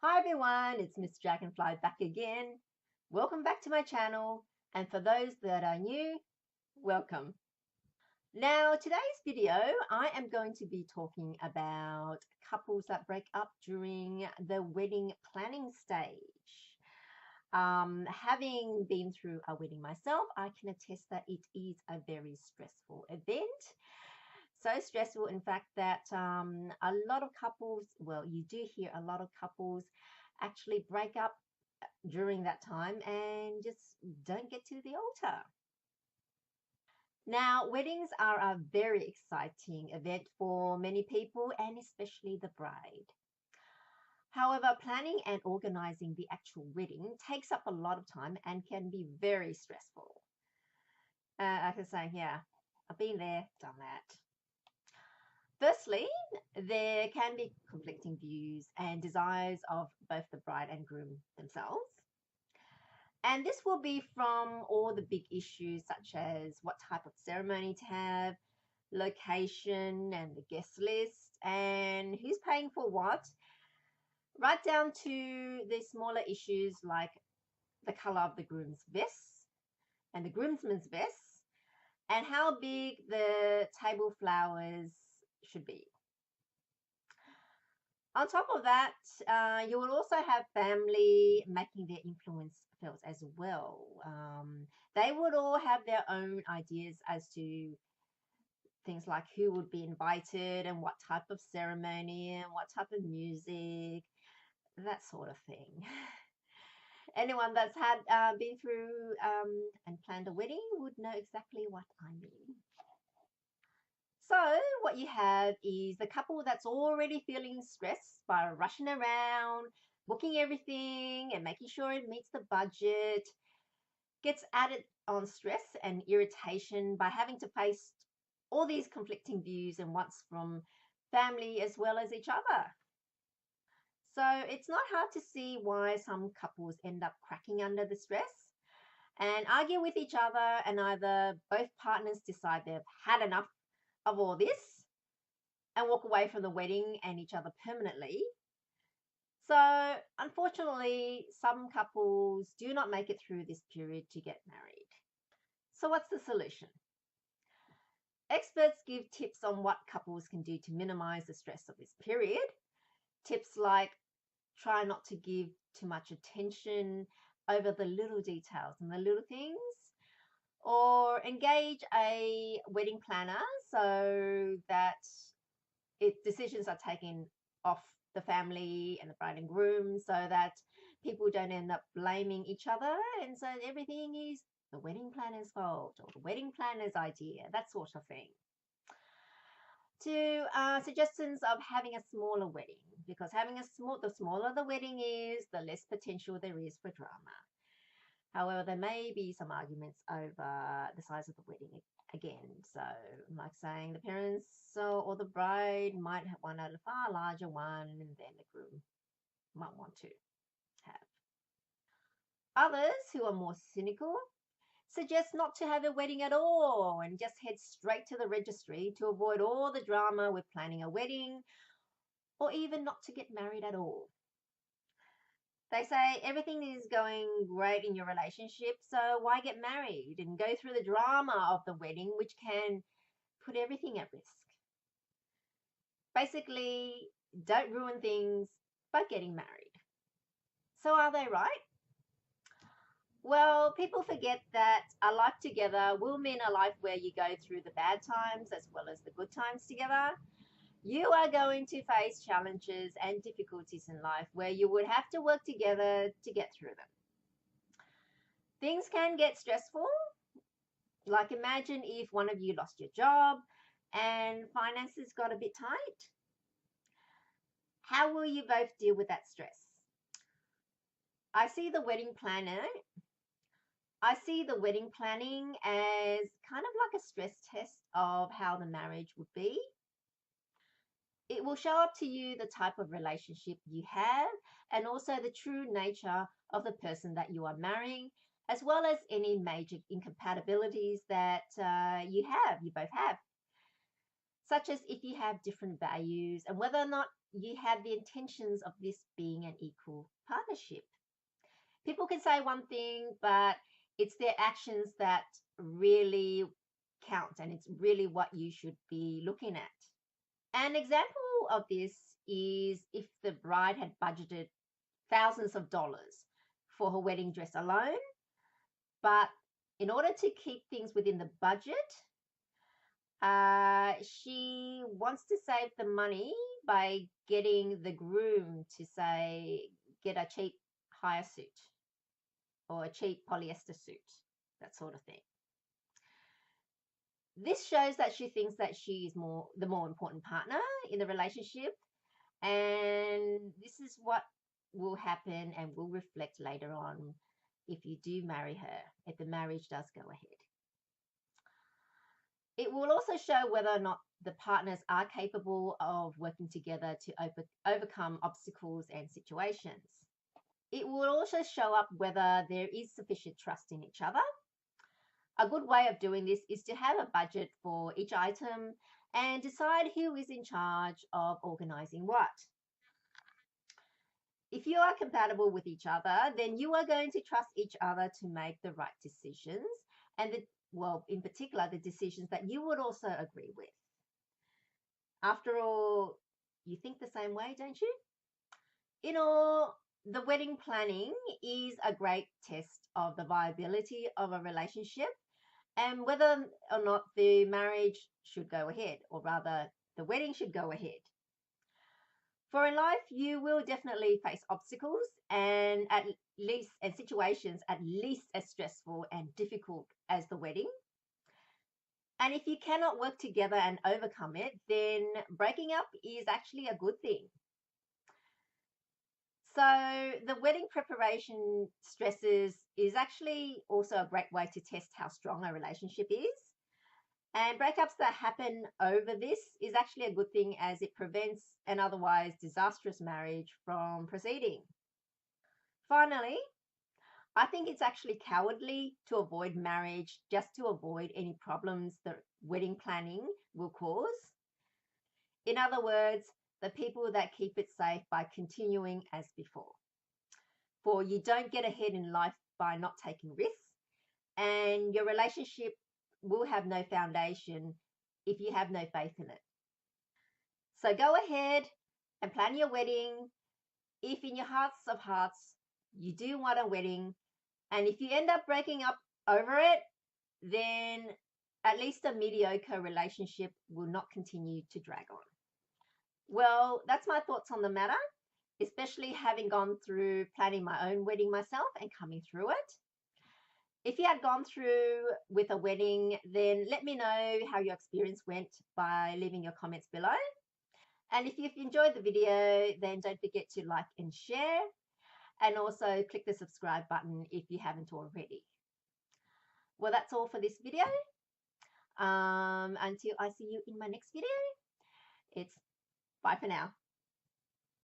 Hi everyone, it's Miss Dragonfly back again. Welcome back to my channel, and for those that are new, welcome. Now, today's video, I am going to be talking about couples that break up during the wedding planning stage. Having been through a wedding myself, I can attest that it is a very stressful event. So stressful, in fact, that a lot of couples, well, you do hear a lot of couples actually break up during that time and just don't get to the altar. Now, weddings are a very exciting event for many people and especially the bride. However, planning and organizing the actual wedding takes up a lot of time and can be very stressful. I can say, yeah, I've been there, done that. Firstly, there can be conflicting views and desires of both the bride and groom themselves. And this will be from all the big issues such as what type of ceremony to have, location and the guest list, and who's paying for what, right down to the smaller issues like the color of the groom's vest and the groomsman's vest, and how big the table flowers should be. On top of that, you will also have family making their influence felt as well. They would all have their own ideas as to things like who would be invited and what type of ceremony and what type of music, that sort of thing. Anyone that's had been through and planned a wedding would know exactly what I mean. So, what you have is the couple that's already feeling stressed by rushing around, booking everything, and making sure it meets the budget, gets added on stress and irritation by having to face all these conflicting views and wants from family as well as each other. So, it's not hard to see why some couples end up cracking under the stress and argue with each other, and either both partners decide they've had enough of all this and walk away from the wedding and each other permanently. So, unfortunately, some couples do not make it through this period to get married. So, what's the solution? Experts give tips on what couples can do to minimize the stress of this period. Tips like try not to give too much attention over the little details and the little things, or engage a wedding planner so that decisions are taken off the family and the bride and groom, so that people don't end up blaming each other, and so everything is the wedding planner's fault or the wedding planner's idea, that sort of thing. To suggestions of having a smaller wedding, because the smaller the wedding is, the less potential there is for drama. However, there may be some arguments over the size of the wedding again. So, like saying the parents or the bride might want a far larger one than the groom might want to have. Others who are more cynical suggest not to have a wedding at all and just head straight to the registry to avoid all the drama with planning a wedding, or even not to get married at all. They say everything is going great in your relationship, so why get married and go through the drama of the wedding, which can put everything at risk? Basically, don't ruin things by getting married. So, are they right? Well, people forget that a life together will mean a life where you go through the bad times as well as the good times together. You are going to face challenges and difficulties in life where you would have to work together to get through them. Things can get stressful. Like, imagine if one of you lost your job and finances got a bit tight. How will you both deal with that stress? I see the wedding planner. I see the wedding planning as kind of like a stress test of how the marriage would be. It will show up to you the type of relationship you have and also the true nature of the person that you are marrying, as well as any major incompatibilities that you both have, such as if you have different values and whether or not you have the intentions of this being an equal partnership. People can say one thing, but it's their actions that really count, and it's really what you should be looking at. An example of this is if the bride had budgeted thousands of dollars for her wedding dress alone, but in order to keep things within the budget, she wants to save the money by getting the groom to say, get a cheap hire suit or a cheap polyester suit, that sort of thing. This shows that she thinks that she is the more important partner in the relationship, and this is what will happen and will reflect later on if you do marry her, if the marriage does go ahead. It will also show whether or not the partners are capable of working together to overcome obstacles and situations. It will also show up whether there is sufficient trust in each other. A good way of doing this is to have a budget for each item and decide who is in charge of organizing what. If you are compatible with each other, then you are going to trust each other to make the right decisions and in particular, the decisions that you would also agree with. After all, you think the same way, don't you? In all, the wedding planning is a great test of the viability of a relationship and whether or not the marriage should go ahead, or rather, the wedding should go ahead. For in life, you will definitely face obstacles and situations at least as stressful and difficult as the wedding. And if you cannot work together and overcome it, then breaking up is actually a good thing. So the wedding preparation stresses is actually also a great way to test how strong a relationship is. And breakups that happen over this is actually a good thing as it prevents an otherwise disastrous marriage from proceeding. Finally, I think it's actually cowardly to avoid marriage just to avoid any problems that wedding planning will cause. In other words, the people that keep it safe by continuing as before. For you don't get ahead in life by not taking risks, and your relationship will have no foundation if you have no faith in it. So go ahead and plan your wedding. If in your hearts of hearts you do want a wedding, and if you end up breaking up over it, then at least a mediocre relationship will not continue to drag on. Well, that's my thoughts on the matter, especially having gone through planning my own wedding myself and coming through it. If you had gone through with a wedding, then let me know how your experience went by leaving your comments below. And if you've enjoyed the video, then don't forget to like and share, and also click the subscribe button if you haven't already. Well, that's all for this video. Until I see you in my next video, it's bye for now.